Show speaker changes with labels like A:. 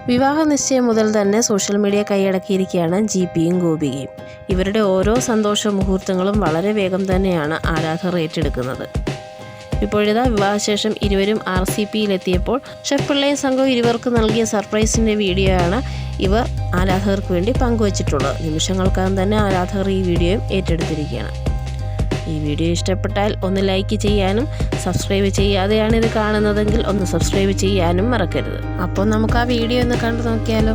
A: വിവാഹ നിശ്ചയം മുതൽ തന്നെ സോഷ്യൽ മീഡിയ കൈയടക്കിയിരിക്കുകയാണ് ജിപിയും ഗോപികയും. ഇവരുടെ ഓരോ സന്തോഷ മുഹൂർത്തങ്ങളും വളരെ വേഗം തന്നെയാണ് ആരാധകർ ഏറ്റെടുക്കുന്നത്. ഇപ്പോഴിതാ വിവാഹശേഷം ഇരുവരും RCPയിലെത്തിയപ്പോൾ ഷെഫ് പിള്ളയും സംഘവും ഇരുവർക്ക് നൽകിയ സർപ്രൈസിൻ്റെ വീഡിയോയാണ് ഇവർ ആരാധകർക്ക് വേണ്ടി പങ്കുവച്ചിട്ടുള്ളത്. നിമിഷങ്ങൾക്കകം തന്നെ ആരാധകർ ഈ വീഡിയോയും ഏറ്റെടുത്തിരിക്കുകയാണ്. ഈ വീഡിയോ ഇഷ്ടപ്പെട്ടാൽ ഒന്ന് ലൈക്ക് ചെയ്യാനും സബ്സ്ക്രൈബ് ചെയ്യാതെയാണ് ഇത് കാണുന്നതെങ്കിൽ ഒന്ന് സബ്സ്ക്രൈബ് ചെയ്യാനും മറക്കരുത്. അപ്പോൾ നമുക്ക് ആ വീഡിയോ ഒന്ന് കണ്ടു നോക്കിയാലോ.